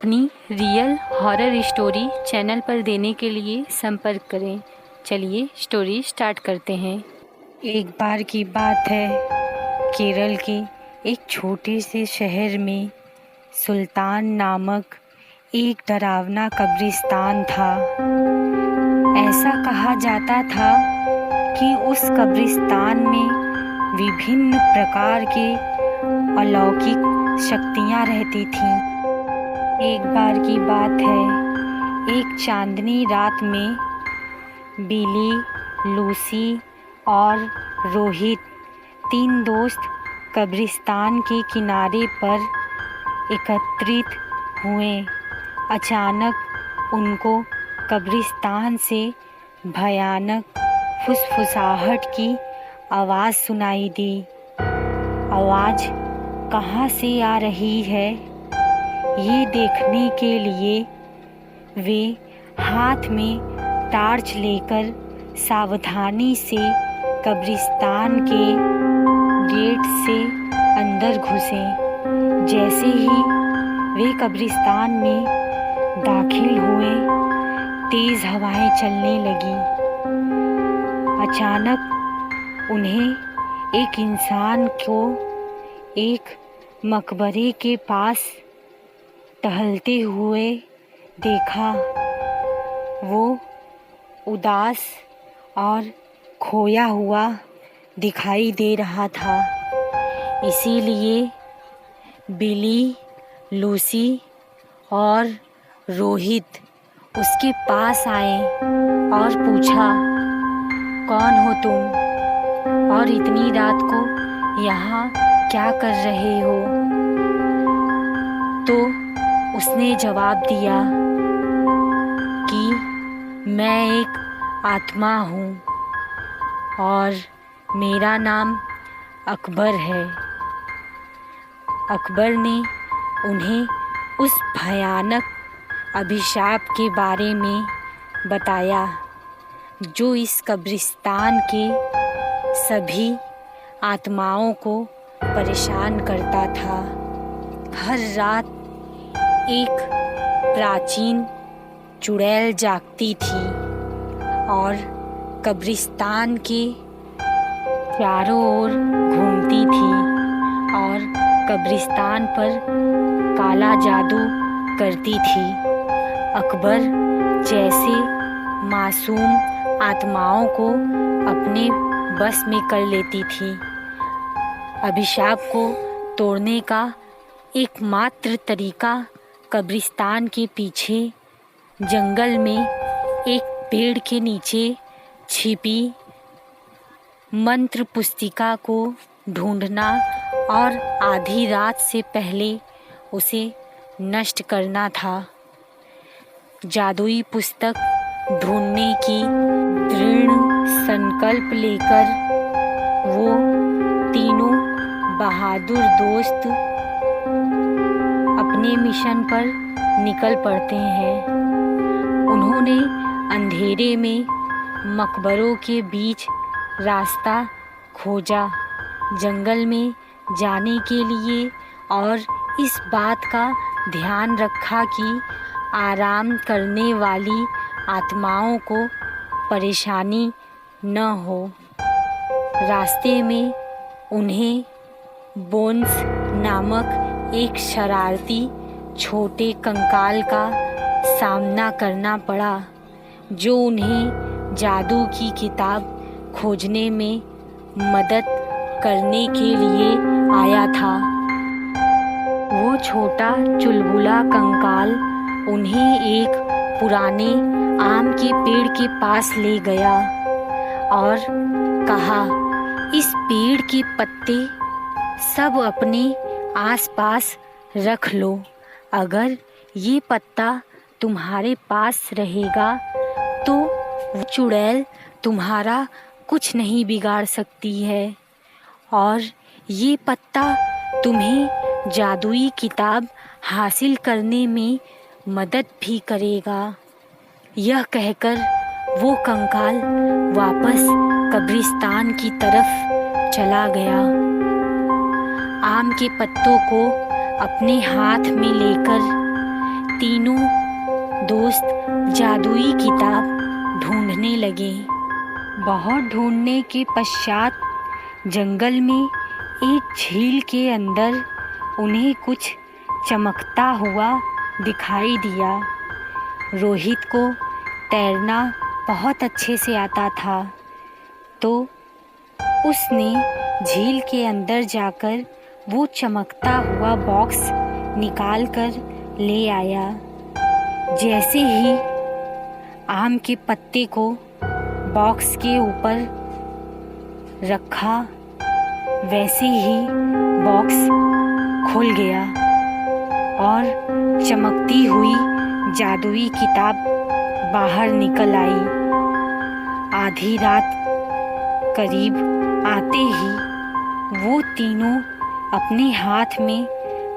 अपनी real horror story channel पर देने के लिए संपर्क करें। चलिए स्टोरी स्टार्ट करते हैं। एक बार की बात है, केरल के एक छोटे से शहर में सुल्तान नामक एक डरावना कब्रिस्तान था। ऐसा कहा जाता था कि उस कब्रिस्तान में विभिन्न प्रकार के अलौकिक शक्तियाँ रहती थीं। एक बार की बात है, एक चांदनी रात में बिली, लूसी और रोहित तीन दोस्त कब्रिस्तान के किनारे पर एकत्रित हुए। अचानक उनको कब्रिस्तान से भयानक फुसफुसाहट की आवाज़ सुनाई दी। आवाज़ कहाँ से आ रही है, ये देखने के लिए वे हाथ में टार्च लेकर सावधानी से कब्रिस्तान के गेट से अंदर घुसे। जैसे ही वे कब्रिस्तान में दाखिल हुए, तेज़ हवाएं चलने लगी। अचानक उन्हें एक इंसान को एक मकबरे के पास टहलते हुए देखा। वो उदास और खोया हुआ दिखाई दे रहा था। इसीलिए बिली, लूसी और रोहित उसके पास आए और पूछा, कौन हो तुम और इतनी रात को यहाँ क्या कर रहे हो? तो उसने जवाब दिया कि मैं एक आत्मा हूँ और मेरा नाम अकबर है। अकबर ने उन्हें उस भयानक अभिशाप के बारे में बताया जो इस कब्रिस्तान के सभी आत्माओं को परेशान करता था। हर रात एक प्राचीन चुड़ैल जागती थी और कब्रिस्तान के चारों ओर घूमती थी और कब्रिस्तान पर काला जादू करती थी। अकबर जैसे मासूम आत्माओं को अपने बस में कर लेती थी। अभिशाप को तोड़ने का एकमात्र तरीका कब्रिस्तान के पीछे जंगल में एक पेड़ के नीचे छिपी मंत्र पुस्तिका को ढूंढना और आधी रात से पहले उसे नष्ट करना था। जादुई पुस्तक ढूंढने की दृढ़ संकल्प लेकर वो तीनों बहादुर दोस्त अपने मिशन पर निकल पड़ते हैं। उन्होंने अंधेरे में मकबरों के बीच रास्ता खोजा, जंगल में जाने के लिए, और इस बात का ध्यान रखा कि आराम करने वाली आत्माओं को परेशानी न हो। रास्ते में उन्हें बोन्स नामक एक शरारती छोटे कंकाल का सामना करना पड़ा जो उन्हें जादू की किताब खोजने में मदद करने के लिए आया था। वो छोटा चुलबुला कंकाल उन्हें एक पुराने आम के पेड़ के पास ले गया और कहा, इस पेड़ के पत्ते सब अपने आसपास रख लो। अगर ये पत्ता तुम्हारे पास रहेगा तो वो चुड़ैल तुम्हारा कुछ नहीं बिगाड़ सकती है और ये पत्ता तुम्हें जादुई किताब हासिल करने में मदद भी करेगा। यह कहकर वो कंकाल वापस कब्रिस्तान की तरफ चला गया। आम के पत्तों को अपने हाथ में लेकर दोस्त जादुई किताब ढूंढने लगे। बहुत ढूंढने के पश्चात जंगल में एक झील के अंदर उन्हें कुछ चमकता हुआ दिखाई दिया। रोहित को तैरना बहुत अच्छे से आता था, तो उसने झील के अंदर जाकर वो चमकता हुआ बॉक्स निकाल कर ले आया। जैसे ही आम के पत्ते को बॉक्स के ऊपर रखा, वैसे ही बॉक्स खुल गया और चमकती हुई जादुई किताब बाहर निकल आई। आधी रात करीब आते ही वो तीनों अपने हाथ में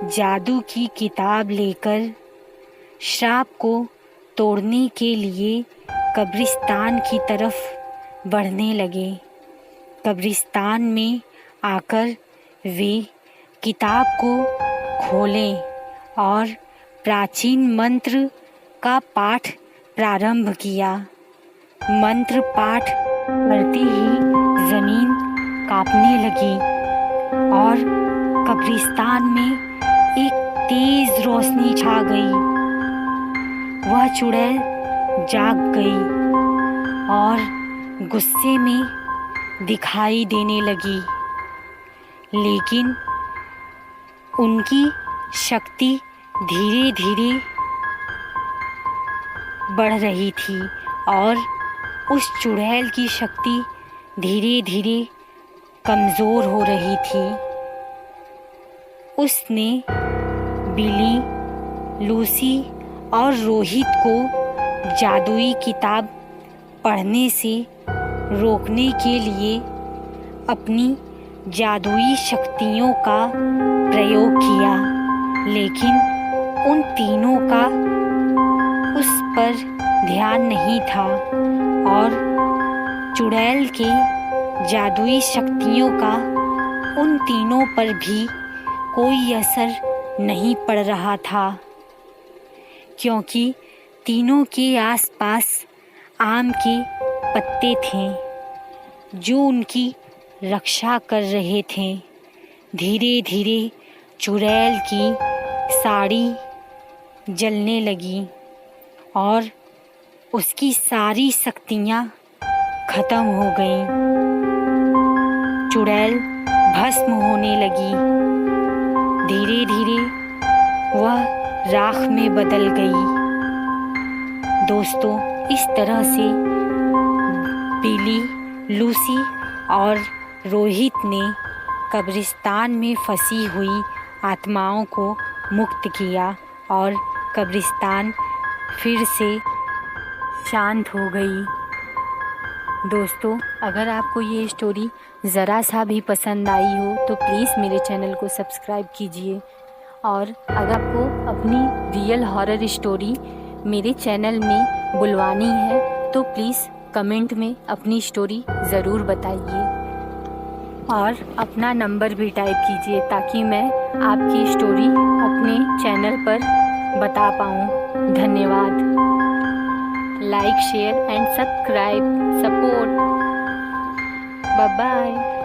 जादू की किताब लेकर श्राप को तोड़ने के लिए कब्रिस्तान की तरफ बढ़ने लगे। कब्रिस्तान में आकर वे किताब को खोलें और प्राचीन मंत्र का पाठ प्रारंभ किया। मंत्र पाठ करते ही ज़मीन कांपने लगी और कब्रिस्तान में एक तेज़ रोशनी छा गई। वह चुड़ैल जाग गई और गुस्से में दिखाई देने लगी, लेकिन उनकी शक्ति धीरे धीरे बढ़ रही थी और उस चुड़ैल की शक्ति धीरे धीरे कमज़ोर हो रही थी। उसने बिली, लूसी और रोहित को जादुई किताब पढ़ने से रोकने के लिए अपनी जादुई शक्तियों का प्रयोग किया, लेकिन उन तीनों का उस पर ध्यान नहीं था और चुड़ैल के जादुई शक्तियों का उन तीनों पर भी कोई असर नहीं पड़ रहा था, क्योंकि तीनों के आसपास आम के पत्ते थे जो उनकी रक्षा कर रहे थे। धीरे धीरे चुड़ैल की साड़ी जलने लगी और उसकी सारी शक्तियाँ खत्म हो गईं। चुड़ैल भस्म होने लगी। धीरे धीरे वह राख में बदल गई। दोस्तों, इस तरह से बिली, लूसी और रोहित ने कब्रिस्तान में फंसी हुई आत्माओं को मुक्त किया और कब्रिस्तान फिर से शांत हो गई। दोस्तों, अगर आपको ये स्टोरी ज़रा सा भी पसंद आई हो तो प्लीज़ मेरे चैनल को सब्सक्राइब कीजिए, और अगर आपको अपनी रियल हॉरर स्टोरी मेरे चैनल में बुलवानी है तो प्लीज़ कमेंट में अपनी स्टोरी ज़रूर बताइए और अपना नंबर भी टाइप कीजिए ताकि मैं आपकी स्टोरी अपने चैनल पर बता पाऊँ। धन्यवाद। Like, share and subscribe support. Bye bye.